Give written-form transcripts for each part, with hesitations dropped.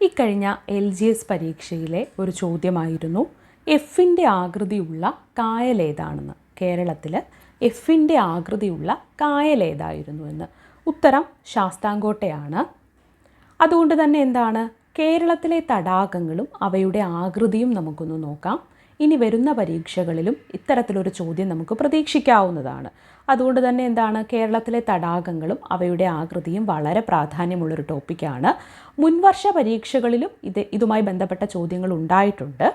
ഇക്കഴിഞ്ഞ LGS പരീക്ഷയിലെ ഒരു ചോദ്യമായിരുന്നു എഫിൻ്റെ ആകൃതിയുള്ള കായൽ ഏതാണെന്ന്. കേരളത്തിൽ എഫിൻ്റെ ആകൃതിയുള്ള കായൽ ഏതായിരുന്നു എന്ന്. ഉത്തരം ശാസ്താംകോട്ടയാണ്. അതുകൊണ്ട് തന്നെ എന്താണ്, കേരളത്തിലെ തടാകങ്ങളും അവയുടെ ആകൃതിയും നമുക്കൊന്ന് നോക്കാം. ഇനി വരുന്ന പരീക്ഷകളിലും ഇത്തരത്തിലൊരു ചോദ്യം നമുക്ക് പ്രതീക്ഷിക്കാവുന്നതാണ്. അതുകൊണ്ട് തന്നെ എന്താണ്, കേരളത്തിലെ തടാകങ്ങളും അവയുടെ ആകൃതിയും വളരെ പ്രാധാന്യമുള്ളൊരു ടോപ്പിക്കാണ്. മുൻവർഷ പരീക്ഷകളിലും ഇതുമായി ബന്ധപ്പെട്ട ചോദ്യങ്ങൾ ഉണ്ടായിട്ടുണ്ട്.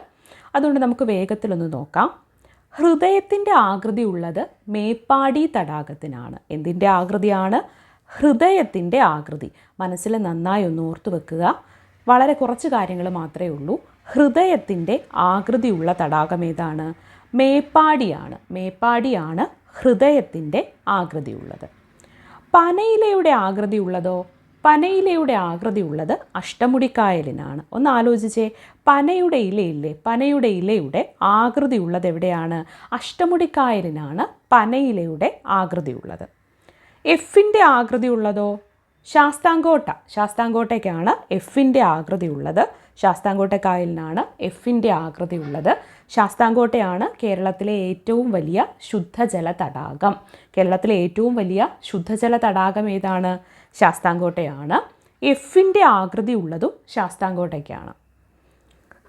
അതുകൊണ്ട് നമുക്ക് വേഗത്തിലൊന്ന് നോക്കാം. ഹൃദയത്തിൻ്റെ ആകൃതി ഉള്ളത് മേപ്പാടി തടാകത്തിനാണ്. എന്തിൻ്റെ ആകൃതിയാണ്? ഹൃദയത്തിൻ്റെ ആകൃതി. മനസ്സിൽ നന്നായി ഒന്ന് ഓർത്തു വെക്കുക. വളരെ കുറച്ച് കാര്യങ്ങൾ മാത്രമേ ഉള്ളൂ. ഹൃദയത്തിൻ്റെ ആകൃതിയുള്ള തടാകം ഏതാണ്? മേപ്പാടിയാണ്. മേപ്പാടിയാണ് ഹൃദയത്തിൻ്റെ ആകൃതിയുള്ളത്. പനയിലയുടെ ആകൃതിയുള്ളതോ? പനയിലയുടെ ആകൃതിയുള്ളത് അഷ്ടമുടിക്കായലിനാണ്. ഒന്ന് ആലോചിച്ചേ, പനയുടെ ഇലയില്ലേ, പനയുടെ ഇലയുടെ ആകൃതിയുള്ളത് എവിടെയാണ്? അഷ്ടമുടിക്കായലിനാണ് പനയിലയുടെ ആകൃതിയുള്ളത്. എഫിൻ്റെ ആകൃതിയുള്ളതോ? ശാസ്താംകോട്ട. ശാസ്താംകോട്ടയ്ക്കാണ് എഫിൻ്റെ ആകൃതിയുള്ളത്. ശാസ്താംകോട്ടക്കായലിനാണ് എഫിൻ്റെ ആകൃതിയുള്ളത്. ശാസ്താംകോട്ടയാണ് കേരളത്തിലെ ഏറ്റവും വലിയ ശുദ്ധജല തടാകം. കേരളത്തിലെ ഏറ്റവും വലിയ ശുദ്ധജല തടാകം ഏതാണ്? ശാസ്താംകോട്ടയാണ്. എഫിൻ്റെ ആകൃതി ഉള്ളതും ശാസ്താംകോട്ടയ്ക്കാണ്.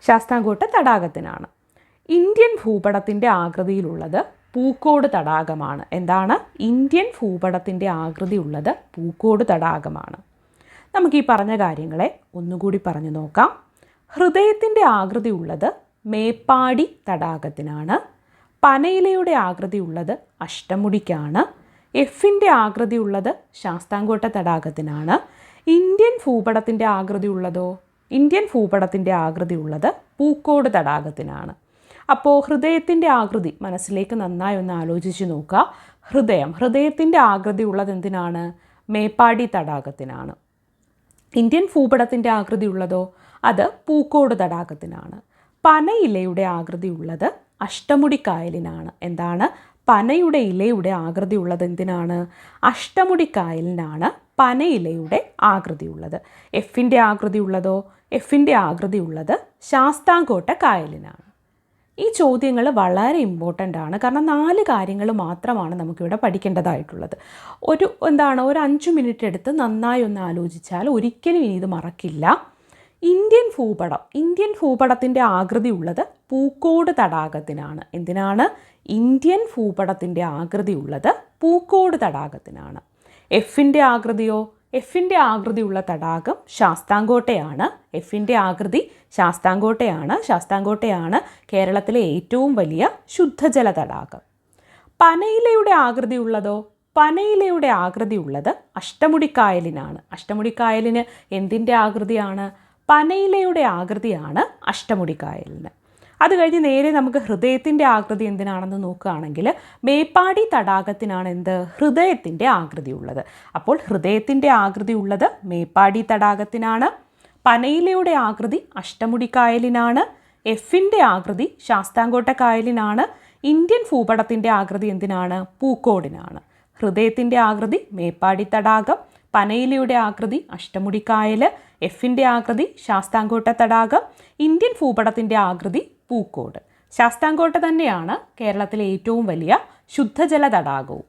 ശാസ്താംകോട്ട തടാകത്തിനാണ്. ഇന്ത്യൻ ഭൂപടത്തിൻ്റെ ആകൃതിയിലുള്ളത് പൂക്കോട് തടാകമാണ്. എന്താണ്? ഇന്ത്യൻ ഭൂപടത്തിൻ്റെ ആകൃതി ഉള്ളത് പൂക്കോട് തടാകമാണ്. നമുക്ക് ഈ പറഞ്ഞ കാര്യങ്ങളെ ഒന്നുകൂടി പറഞ്ഞു നോക്കാം. ഹൃദയത്തിൻ്റെ ആകൃതി ഉള്ളത് മേപ്പാടി തടാകത്തിനാണ്. പനയിലയുടെ ആകൃതി ഉള്ളത് അഷ്ടമുടിക്കാണ്. എഫിൻ്റെ ആകൃതി ഉള്ളത് ശാസ്താംകോട്ട തടാകത്തിനാണ്. ഇന്ത്യൻ ഭൂപടത്തിൻ്റെ ആകൃതി ഉള്ളതോ? ഇന്ത്യൻ ഭൂപടത്തിൻ്റെ ആകൃതി ഉള്ളത് പൂക്കോട് തടാകത്തിനാണ്. അപ്പോൾ ഹൃദയത്തിൻ്റെ ആകൃതി മനസ്സിലേക്ക് നന്നായി ഒന്ന് ആലോചിച്ച് നോക്കുക. ഹൃദയത്തിൻ്റെ ആകൃതി ഉള്ളത് എന്തിനാണ്? മേപ്പാടി തടാകത്തിനാണ്. ഇന്ത്യൻ ഭൂപടത്തിൻ്റെ ആകൃതി ഉള്ളതോ? അത് പൂക്കോട് തടാകത്തിനാണ്. പനയിലയുടെ ആകൃതി ഉള്ളത് അഷ്ടമുടിക്കായലിനാണ്. എന്താണ്? പനയുടെ ഇലയുടെ ആകൃതി ഉള്ളത് എന്തിനാണ്? അഷ്ടമുടിക്കായലിനാണ് പനയിലയുടെ ആകൃതി ഉള്ളത്. എഫിൻ്റെ ആകൃതി ഉള്ളതോ? എഫിൻ്റെ ആകൃതി ഉള്ളത് ശാസ്താംകോട്ട കായലിനാണ്. ഈ ചോദ്യങ്ങൾ വളരെ ഇമ്പോർട്ടൻ്റ് ആണ്. കാരണം 4 കാര്യങ്ങൾ മാത്രമാണ് നമുക്കിവിടെ പഠിക്കേണ്ടതായിട്ടുള്ളത്. ഒരു 5 മിനിറ്റ് എടുത്ത് നന്നായി ഒന്ന് ആലോചിച്ചാൽ ഒരിക്കലും ഇനി ഇത് മറക്കില്ല. ഇന്ത്യൻ ഭൂപടത്തിൻ്റെ ആകൃതി ഉള്ളത് പൂക്കോട് തടാകത്തിനാണ്. എന്തിനാണ്? ഇന്ത്യൻ ഭൂപടത്തിൻ്റെ ആകൃതി ഉള്ളത് പൂക്കോട് തടാകത്തിനാണ്. എഫിൻ്റെ ആകൃതിയോ? എഫിൻ്റെ ആകൃതിയുള്ള തടാകം ശാസ്താംകോട്ടയാണ്. എഫിൻ്റെ ആകൃതി ശാസ്താംകോട്ടയാണ്. ശാസ്താംകോട്ടയാണ് കേരളത്തിലെ ഏറ്റവും വലിയ ശുദ്ധജല തടാകം. പനയിലയുടെ ആകൃതി ഉള്ളതോ? പനയിലയുടെ ആകൃതി ഉള്ളത് അഷ്ടമുടിക്കായലിനാണ്. അഷ്ടമുടിക്കായലിന് എന്തിൻ്റെ ആകൃതിയാണ്? പനയിലയുടെ ആകൃതിയാണ് അഷ്ടമുടിക്കായലിന്. അത് കഴിഞ്ഞ് നേരെ നമുക്ക് ഹൃദയത്തിൻ്റെ ആകൃതി എന്തിനാണെന്ന് നോക്കുകയാണെങ്കിൽ മേപ്പാടി തടാകത്തിനാണ് എന്ത്? ഹൃദയത്തിൻ്റെ ആകൃതി ഉള്ളത്. അപ്പോൾ ഹൃദയത്തിൻ്റെ ആകൃതി ഉള്ളത് മേപ്പാടി തടാകത്തിനാണ്. പനയിലയുടെ ആകൃതി അഷ്ടമുടിക്കായലിനാണ്. എഫിൻ്റെ ആകൃതി ശാസ്താംകോട്ട കായലിനാണ്. ഇന്ത്യൻ ഭൂപടത്തിൻ്റെ ആകൃതി എന്തിനാണ്? പൂക്കോടിനാണ്. ഹൃദയത്തിൻ്റെ ആകൃതി മേപ്പാടി തടാകം, പനയിലയുടെ ആകൃതി അഷ്ടമുടിക്കായൽ, എഫിൻ്റെ ആകൃതി ശാസ്താംകോട്ട തടാകം, ഇന്ത്യൻ ഭൂപടത്തിൻ്റെ ആകൃതി പൂക്കോട്. ശാസ്താംകോട്ട തന്നെയാണ് കേരളത്തിലെ ഏറ്റവും വലിയ ശുദ്ധജല തടാകവും.